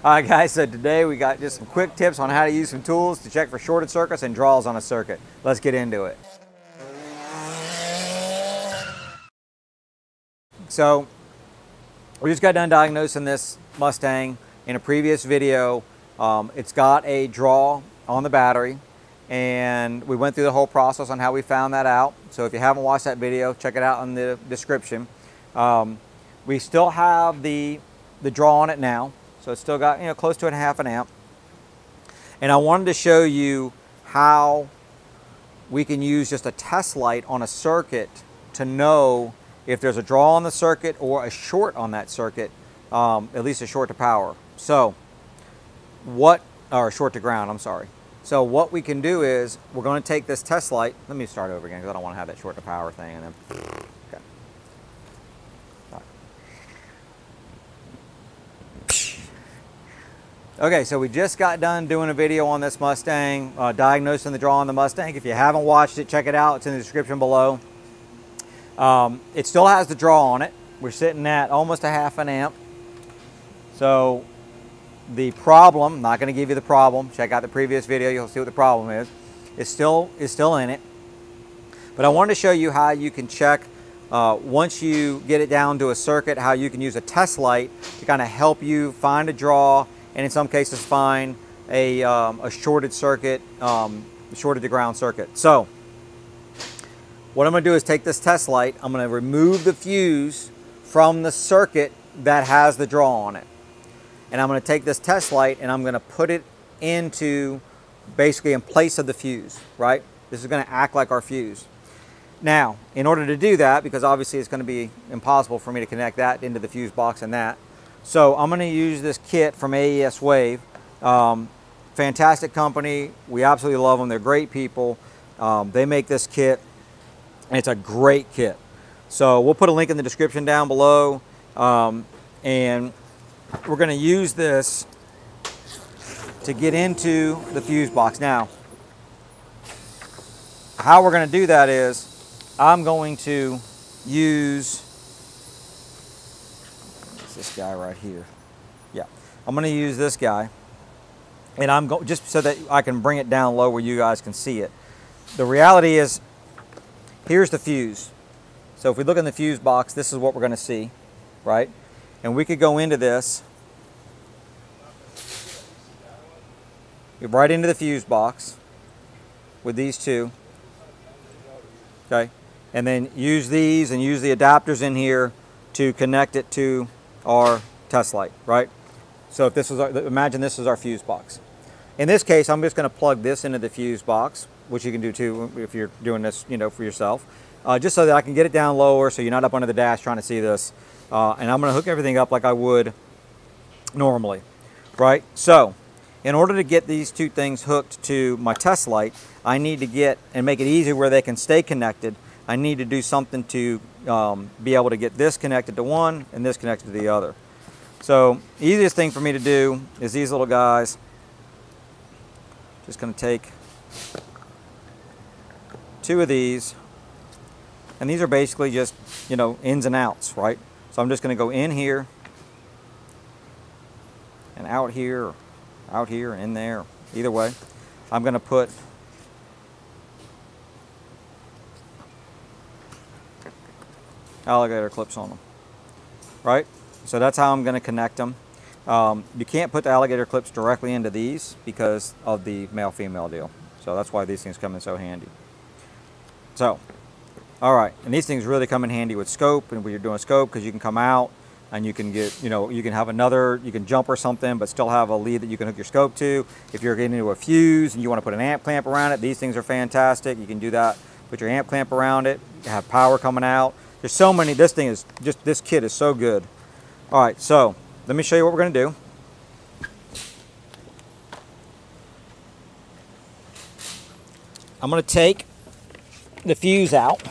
All right, guys, so today we got just some quick tips on how to use some tools to check for shorted circuits and draws on a circuit. Let's get into it. So we just got done diagnosing this Mustang in a previous video. It's got a draw on the battery, and we went through the whole process on how we found that out. So if you haven't watched that video, check it out in the description. We still have the draw on it now. So it's still got, close to a half an amp. And I wanted to show you how we can use just a test light on a circuit to know if there's a draw on the circuit or a short on that circuit, at least a short to power. So or short to ground, I'm sorry. So what we can do is we're going to take this test light. Let me start over again because I don't want to have that short to power thing. And then, okay. Okay, so we just got done doing a video on this Mustang, diagnosing the draw on the Mustang. If you haven't watched it, check it out. It's in the description below. It still has the draw on it. We're sitting at almost a half an amp. So the problem, I'm not going to give you the problem. Check out the previous video. You'll see what the problem is. It's still in it. But I wanted to show you how you can check once you get it down to a circuit, how you can use a test light to kind of help you find a draw, and in some cases find a shorted circuit, shorted to ground circuit. So what I'm going to do is take this test light, I'm going to remove the fuse from the circuit that has the draw on it. And I'm going to take this test light and I'm going to put it into basically in place of the fuse, right? This is going to act like our fuse. Now, in order to do that, because obviously it's going to be impossible for me to connect that into the fuse box and that, so I'm going to use this kit from AESWave. Fantastic company. We absolutely love them. They're great people. They make this kit, and it's a great kit. So we'll put a link in the description down below, and we're going to use this to get into the fuse box. Now, how we're going to do that is I'm going to use this guy right here. Yeah, I'm going to use this guy, and I'm going just so that I can bring it down low where you guys can see it. The reality is, here's the fuse. So if we look in the fuse box, this is what we're going to see, right? And we could go into this, right into the fuse box with these two, okay? And then use these and use the adapters in here to connect it to our test light, right? So if this is imagine this is our fuse box. In this case, I'm just going to plug this into the fuse box, which you can do too if you're doing this, for yourself, just so that I can get it down lower, so you're not up under the dash trying to see this. And I'm going to hook everything up like I would normally, right? So in order to get these two things hooked to my test light, I need to get and make it easy where they can stay connected. I need to do something to be able to get this connected to one and this connected to the other. So the easiest thing for me to do is these little guys. Just going to take two of these, and these are basically just, ins and outs, right? So I'm just going to go in here and out here, or out here and in there. Either way, I'm going to put alligator clips on them, right? So that's how I'm going to connect them. You can't put the alligator clips directly into these because of the male-female deal. So that's why these things come in so handy. So, all right, and these things really come in handy with scope, and when you're doing scope, because you can come out and you can get, you can have you can jump or something, but still have a lead that you can hook your scope to. If you're getting into a fuse and you want to put an amp clamp around it, these things are fantastic. You can do that. Put your amp clamp around it, have power coming out. There's so many, this kit is so good. All right, so let me show you what we're going to do. I'm going to take the fuse out,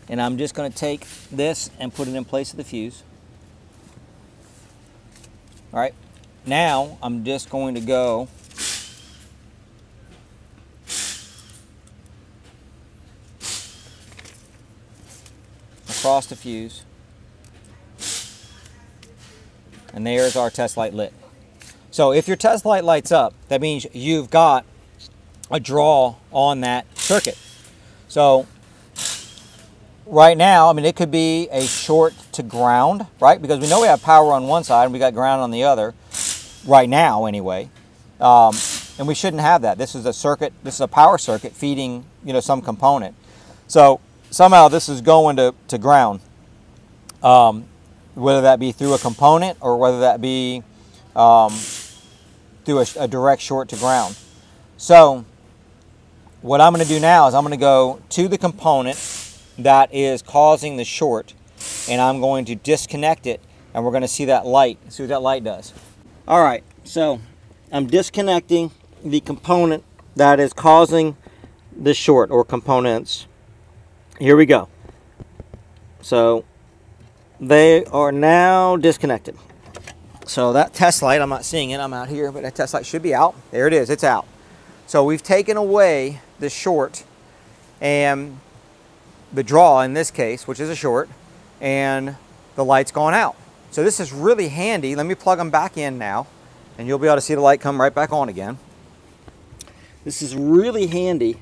and I'm just going to take this and put it in place of the fuse. All right, now I'm just going to go across the fuse. And there's our test light lit. So if your test light lights up, that means you've got a draw on that circuit. So right now, I mean, it could be a short to ground, right? Because we know we have power on one side and we got ground on the other, right now anyway. And we shouldn't have that. This is a circuit, this is a power circuit feeding, you know, some component. So somehow this is going to ground, whether that be through a component or whether that be through a direct short to ground. So what I'm going to do now is I'm going to go to the component that is causing the short, and I'm going to disconnect it, and we're going to see that light, see what that light does. All right, so I'm disconnecting the component that is causing the short, or components. Here we go. So they are now disconnected. So that test light, I'm not seeing it, I'm out here, but that test light should be out. There it is, it's out. So we've taken away the short and the draw in this case, which is a short, and the light's gone out. So this is really handy. Let me plug them back in now, and you'll be able to see the light come right back on again. This is really handy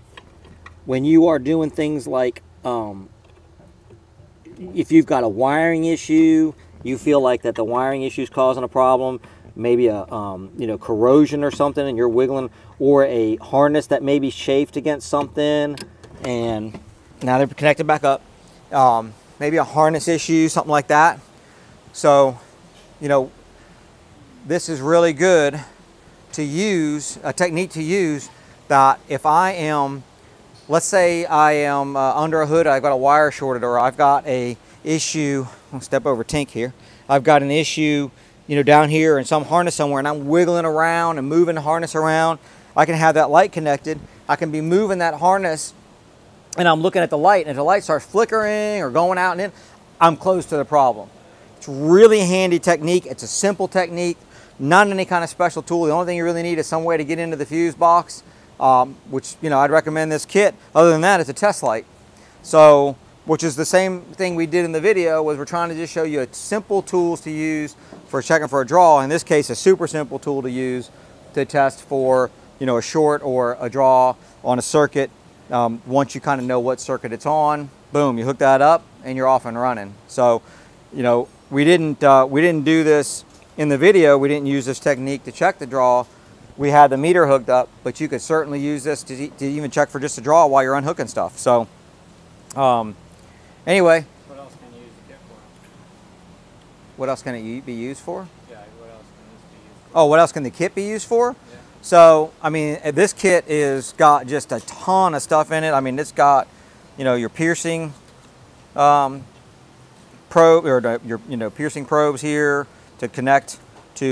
when you are doing things like, if you've got a wiring issue, you feel like that the wiring issue is causing a problem, maybe a you know, corrosion or something, and you're wiggling, or a harness that may be chafed against something, and now they're connected back up. Maybe a harness issue, something like that. So, you know, this is really good to use, a technique to use, that if I am, let's say I am under a hood, I've got a wire shorted, or I've got a issue, I'll step over Tink here, I've got an issue, you know, down here in some harness somewhere, and I'm wiggling around and moving the harness around, I can have that light connected. I can be moving that harness, and I'm looking at the light, and if the light starts flickering or going out and in, I'm close to the problem. It's really handy technique. It's a simple technique, not any kind of special tool. The only thing you really need is some way to get into the fuse box, which, you know, I'd recommend this kit. Other than that, it's a test light. So, which is the same thing we did in the video, was we're trying to just show you simple tools to use for checking for a draw. In this case, a super simple tool to use to test for, you know, a short or a draw on a circuit. Once you kind of know what circuit it's on, boom, you hook that up and you're off and running. So, you know, we didn't do this in the video. We didn't use this technique to check the draw. We had the meter hooked up, but you could certainly use this to even check for just a draw while you're unhooking stuff. So, anyway. What else can you use the kit for? What else can it be used for? Yeah, what else can this be used for? Oh, what else can the kit be used for? Yeah. So, I mean, this kit is got just a ton of stuff in it. I mean, it's got, you know, your piercing probe, or your, you know, piercing probes here to connect to,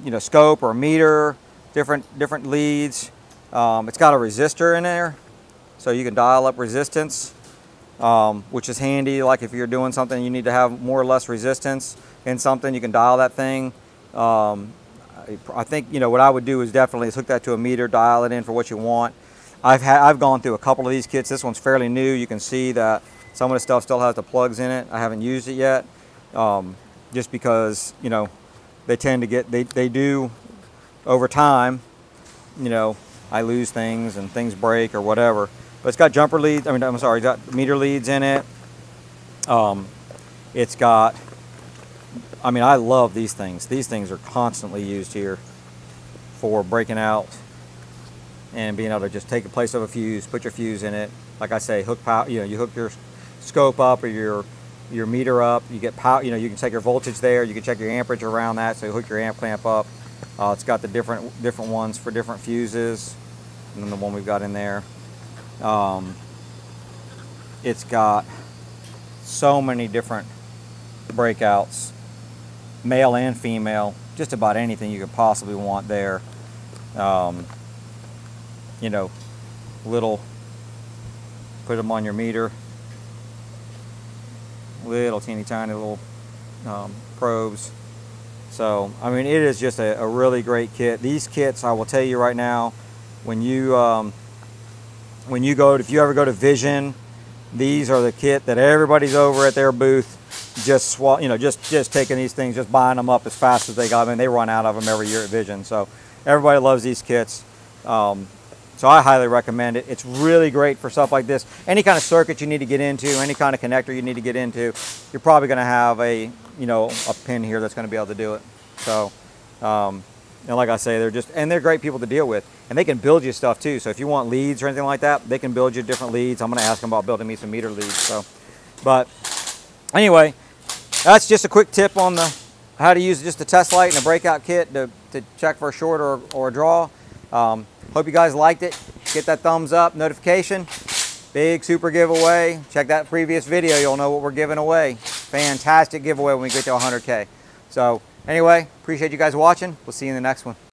you know, scope or meter, different leads. It's got a resistor in there, so you can dial up resistance, which is handy. Like if you're doing something, you need to have more or less resistance in something, you can dial that thing. I think, you know, what I would do is definitely hook that to a meter, dial it in for what you want. I've gone through a couple of these kits. This one's fairly new. You can see that some of the stuff still has the plugs in it. I haven't used it yet, just because, you know, they tend to get, they do over time, you know, I lose things and things break or whatever. But it's got jumper leads, it's got meter leads in it. It's got, I mean, I love these things. These things are constantly used here for breaking out and being able to just take the place of a fuse, put your fuse in it. Like I say, hook power, you know, you hook your scope up or your meter up, you get power, you know, you can take your voltage there, you can check your amperage around that, so you hook your amp clamp up. It's got the different ones for different fuses, and then the one we've got in there. It's got so many different breakouts, male and female, just about anything you could possibly want there. You know, little, put them on your meter, little teeny tiny little probes. So, I mean, it is just a really great kit. These kits, I will tell you right now, when you ever go to Vision, these are the kit that everybody's over at their booth just taking these things, just buying them up as fast as they got. I mean, they run out of them every year at Vision. So everybody loves these kits. So I highly recommend it. It's really great for stuff like this. Any kind of circuit you need to get into, any kind of connector you need to get into, you're probably going to have a pin here that's going to be able to do it. So, and like I say, they're great people to deal with, and they can build you stuff too. So if you want leads or anything like that, they can build you different leads. I'm going to ask them about building me some meter leads. So, but anyway, that's just a quick tip on how to use just a test light and a breakout kit to check for a short or a draw. Hope you guys liked it. Get that thumbs up, notification. Big super giveaway. Check that previous video. You'll know what we're giving away. Fantastic giveaway when we get to 100K. So anyway, appreciate you guys watching. We'll see you in the next one.